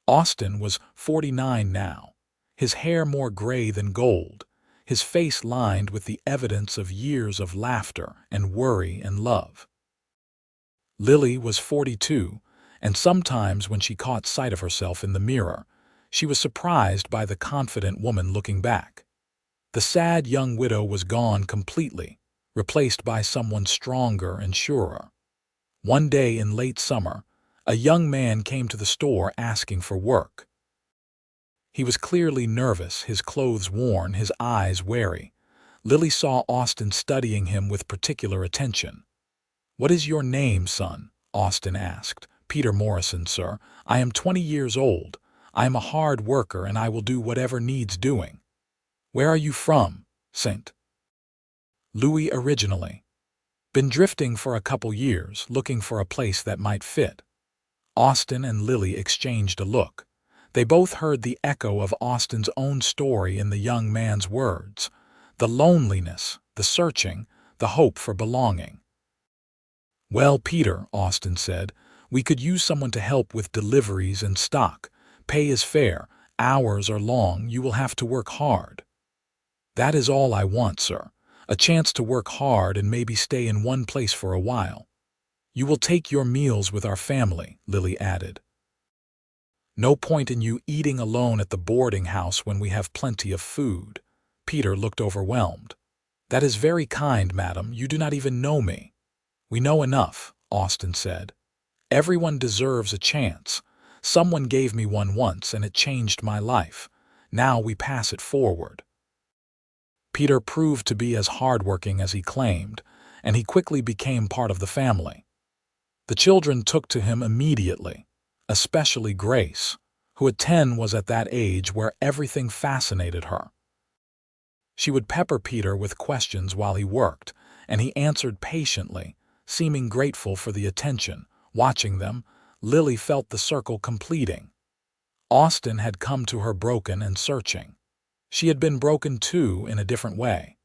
Austin was 49 now, his hair more gray than gold, his face lined with the evidence of years of laughter and worry and love. Lily was 42, and sometimes when she caught sight of herself in the mirror, she was surprised by the confident woman looking back. The sad young widow was gone completely, replaced by someone stronger and surer. One day in late summer, a young man came to the store asking for work. He was clearly nervous, his clothes worn, his eyes wary. Lily saw Austin studying him with particular attention. "What is your name, son?" Austin asked. "Peter Morrison, sir. I am 20 years old. I am a hard worker and I will do whatever needs doing." "Where are you from?" "St. Louis originally. Been drifting for a couple years, looking for a place that might fit." Austin and Lily exchanged a look. They both heard the echo of Austin's own story in the young man's words. The loneliness, the searching, the hope for belonging. "Well, Peter," Austin said, "we could use someone to help with deliveries and stock. Pay is fair, hours are long, you will have to work hard." "That is all I want, sir. A chance to work hard and maybe stay in one place for a while. You will take your meals with our family," Lily added. "No point in you eating alone at the boarding house when we have plenty of food." Peter looked overwhelmed. "That is very kind, madam. You do not even know me." "We know enough," Austin said. Everyone deserves a chance. Someone gave me one once and it changed my life. Now we pass it forward. Peter proved to be as hardworking as he claimed, and he quickly became part of the family. The children took to him immediately, especially Grace, who at 10 was at that age where everything fascinated her. She would pepper Peter with questions while he worked, and he answered patiently, seeming grateful for the attention. Watching them, Lily felt the circle completing. Austin had come to her broken and searching. She had been broken too, in a different way.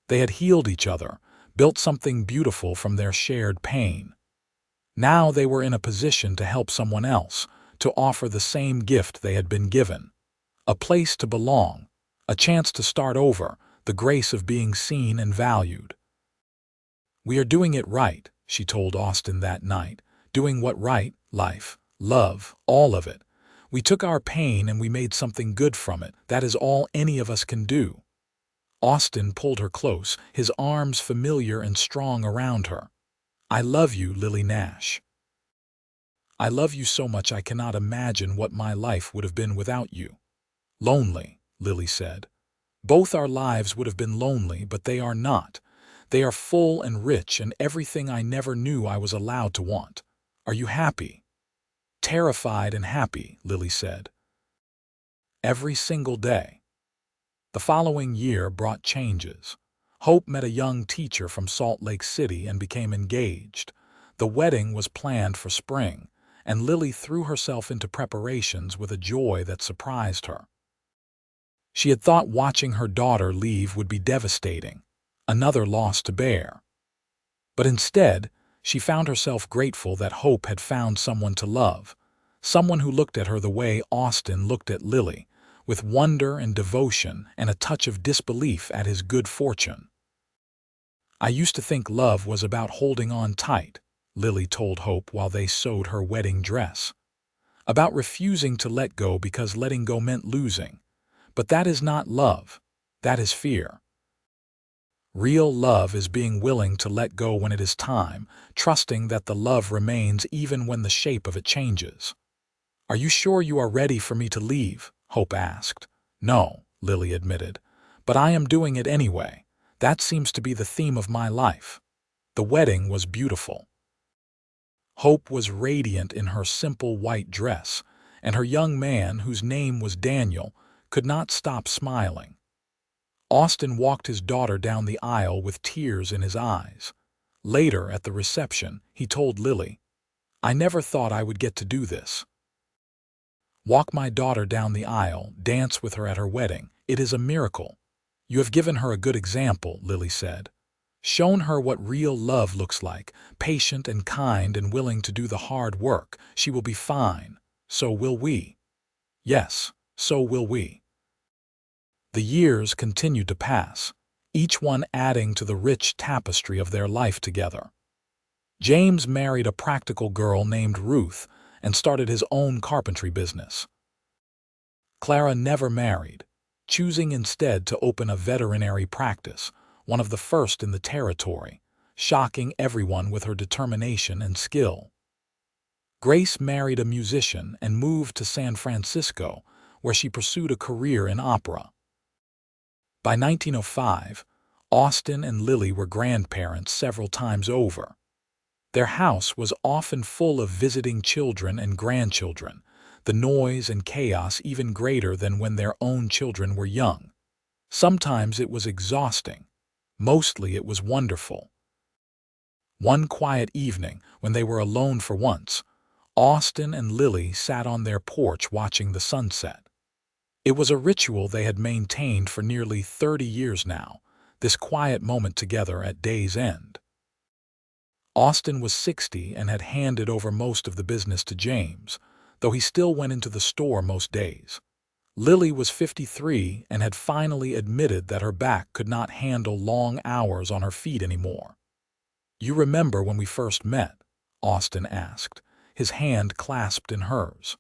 They had healed each other, built something beautiful from their shared pain. Now they were in a position to help someone else, to offer the same gift they had been given. A place to belong, a chance to start over, the grace of being seen and valued. "We are doing it right," she told Austin that night. "Doing what right, life, love, all of it. We took our pain and we made something good from it. That is all any of us can do." Austin pulled her close, his arms familiar and strong around her. "I love you, Lily Nash. I love you so much I cannot imagine what my life would have been without you." "Lonely," Lily said. "Both our lives would have been lonely, but they are not. They are full and rich and everything I never knew I was allowed to want. Are you happy?" "Terrified and happy," Lily said. "Every single day." The following year brought changes. Hope met a young teacher from Salt Lake City and became engaged. The wedding was planned for spring, and Lily threw herself into preparations with a joy that surprised her. She had thought watching her daughter leave would be devastating, another loss to bear. But instead, she found herself grateful that Hope had found someone to love, someone who looked at her the way Austin looked at Lily, with wonder and devotion and a touch of disbelief at his good fortune. "I used to think love was about holding on tight," Lily told Hope while they sewed her wedding dress. "About refusing to let go because letting go meant losing. But that is not love. That is fear. Real love is being willing to let go when it is time, trusting that the love remains even when the shape of it changes." "Are you sure you are ready for me to leave?" Hope asked. "No," Lily admitted, "but I am doing it anyway. That seems to be the theme of my life." The wedding was beautiful. Hope was radiant in her simple white dress, and her young man, whose name was Daniel, could not stop smiling. Austin walked his daughter down the aisle with tears in his eyes. Later, at the reception, he told Lily, "I never thought I would get to do this. Walk my daughter down the aisle, dance with her at her wedding. It is a miracle." "You have given her a good example," Lily said. "Shown her what real love looks like, patient and kind and willing to do the hard work. She will be fine. So will we." "Yes, so will we." The years continued to pass, each one adding to the rich tapestry of their life together. James married a practical girl named Ruth and started his own carpentry business. Clara never married, choosing instead to open a veterinary practice, one of the first in the territory, shocking everyone with her determination and skill. Grace married a musician and moved to San Francisco, where she pursued a career in opera. By 1905, Austin and Lily were grandparents several times over. Their house was often full of visiting children and grandchildren, the noise and chaos even greater than when their own children were young. Sometimes it was exhausting. Mostly it was wonderful. One quiet evening, when they were alone for once, Austin and Lily sat on their porch watching the sunset. It was a ritual they had maintained for nearly 30 years now, this quiet moment together at day's end. Austin was 60 and had handed over most of the business to James, though he still went into the store most days. Lily was 53 and had finally admitted that her back could not handle long hours on her feet anymore. "You remember when we first met?" Austin asked, his hand clasped in hers.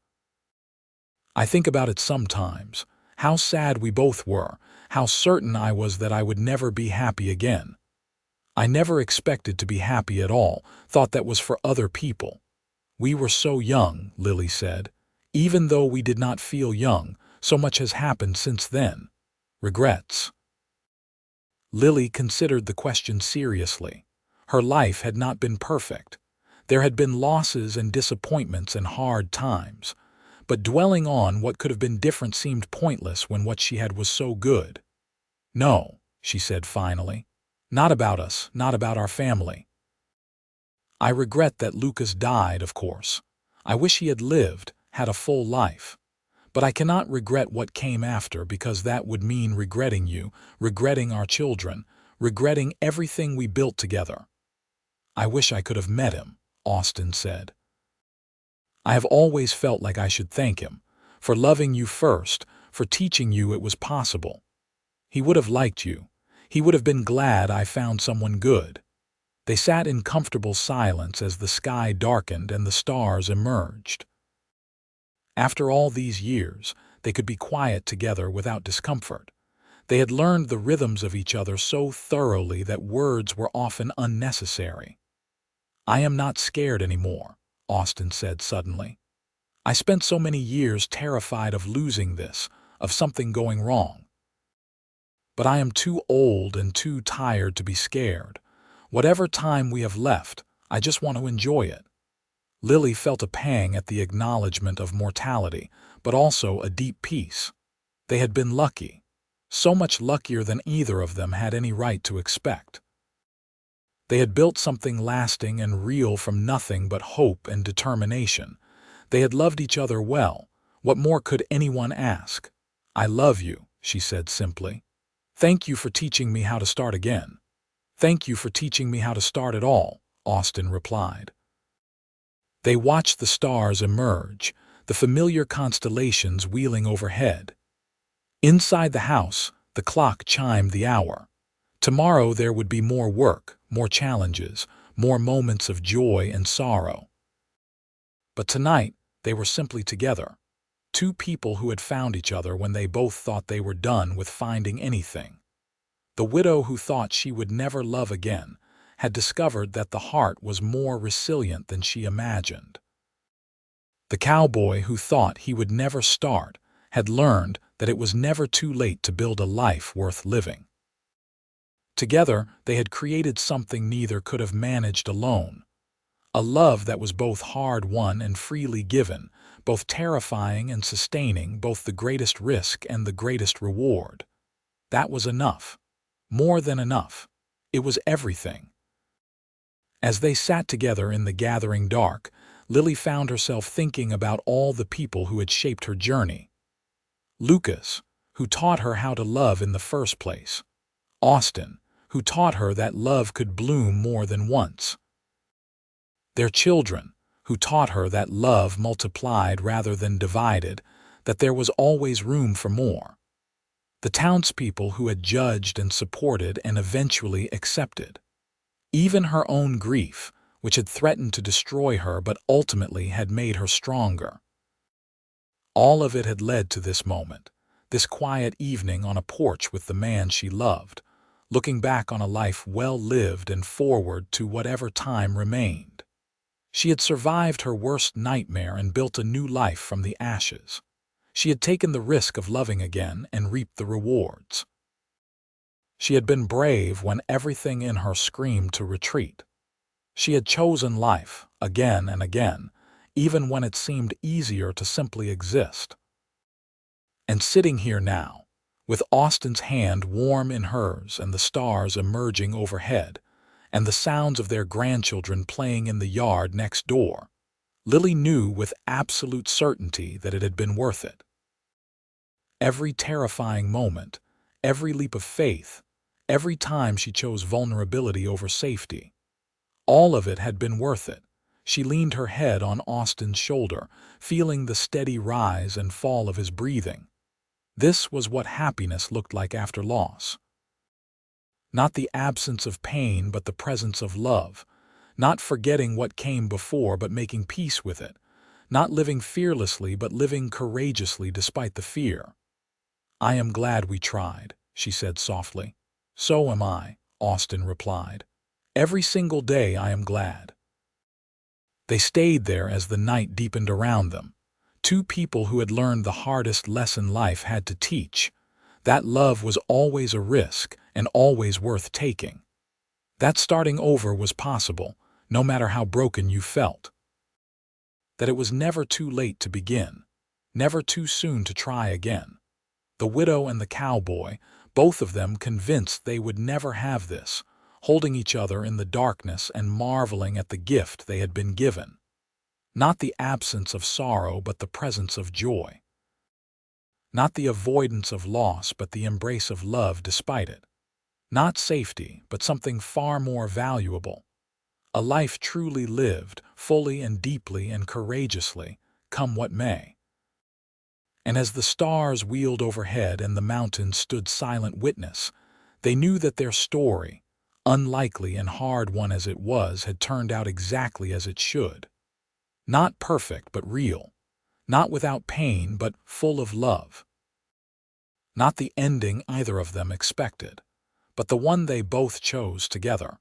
"I think about it sometimes, how sad we both were, how certain I was that I would never be happy again. I never expected to be happy at all, thought that was for other people. We were so young, Lily said. Even though we did not feel young, so much has happened since then. Regrets. Lily considered the question seriously. Her life had not been perfect. There had been losses and disappointments and hard times. But dwelling on what could have been different seemed pointless when what she had was so good. No, she said finally. Not about us, not about our family. I regret that Lucas died, of course. I wish he had lived, had a full life. But I cannot regret what came after because that would mean regretting you, regretting our children, regretting everything we built together. I wish I could have met him, Austin said. I have always felt like I should thank him, for loving you first, for teaching you it was possible. He would have liked you. He would have been glad I found someone good. They sat in comfortable silence as the sky darkened and the stars emerged. After all these years, they could be quiet together without discomfort. They had learned the rhythms of each other so thoroughly that words were often unnecessary. I am not scared anymore, Austin said suddenly. I spent so many years terrified of losing this, of something going wrong. But I am too old and too tired to be scared. Whatever time we have left, I just want to enjoy it. Lily felt a pang at the acknowledgement of mortality, but also a deep peace. They had been lucky, so much luckier than either of them had any right to expect. They had built something lasting and real from nothing but hope and determination. They had loved each other well. What more could anyone ask? I love you, she said simply. Thank you for teaching me how to start again. Thank you for teaching me how to start at all, Austin replied. They watched the stars emerge, the familiar constellations wheeling overhead. Inside the house, the clock chimed the hour. Tomorrow there would be more work, more challenges, more moments of joy and sorrow. But tonight, they were simply together. Two people who had found each other when they both thought they were done with finding anything. The widow who thought she would never love again had discovered that the heart was more resilient than she imagined. The cowboy who thought he would never start had learned that it was never too late to build a life worth living. Together, they had created something neither could have managed alone. A love that was both hard-won and freely given, both terrifying and sustaining, both the greatest risk and the greatest reward. That was enough. More than enough. It was everything. As they sat together in the gathering dark, Lily found herself thinking about all the people who had shaped her journey. Lucas, who taught her how to love in the first place. Austin, who taught her that love could bloom more than once. Their children, who taught her that love multiplied rather than divided, that there was always room for more. The townspeople who had judged and supported and eventually accepted. Even her own grief, which had threatened to destroy her but ultimately had made her stronger. All of it had led to this moment, this quiet evening on a porch with the man she loved, looking back on a life well lived and forward to whatever time remained. She had survived her worst nightmare and built a new life from the ashes. She had taken the risk of loving again and reaped the rewards. She had been brave when everything in her screamed to retreat. She had chosen life, again and again, even when it seemed easier to simply exist. And sitting here now, with Austin's hand warm in hers and the stars emerging overhead, and the sounds of their grandchildren playing in the yard next door, Lily knew with absolute certainty that it had been worth it. Every terrifying moment, every leap of faith, every time she chose vulnerability over safety, all of it had been worth it. She leaned her head on Austin's shoulder, feeling the steady rise and fall of his breathing. This was what happiness looked like after loss. Not the absence of pain, but the presence of love. Not forgetting what came before, but making peace with it. Not living fearlessly, but living courageously despite the fear. I am glad we tried, she said softly. So am I, Austin replied. Every single day I am glad. They stayed there as the night deepened around them. Two people who had learned the hardest lesson life had to teach, that love was always a risk and always worth taking. That starting over was possible, no matter how broken you felt. That it was never too late to begin, never too soon to try again. The widow and the cowboy, both of them convinced they would never have this, holding each other in the darkness and marveling at the gift they had been given. Not the absence of sorrow, but the presence of joy. Not the avoidance of loss, but the embrace of love despite it. Not safety, but something far more valuable. A life truly lived, fully and deeply and courageously, come what may. And as the stars wheeled overhead and the mountains stood silent witness, they knew that their story, unlikely and hard one as it was, had turned out exactly as it should. Not perfect, but real. Not without pain, but full of love. Not the ending either of them expected, but the one they both chose together.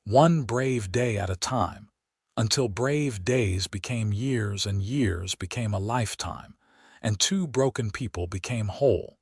One brave day at a time, until brave days became years and years became a lifetime, and two broken people became whole.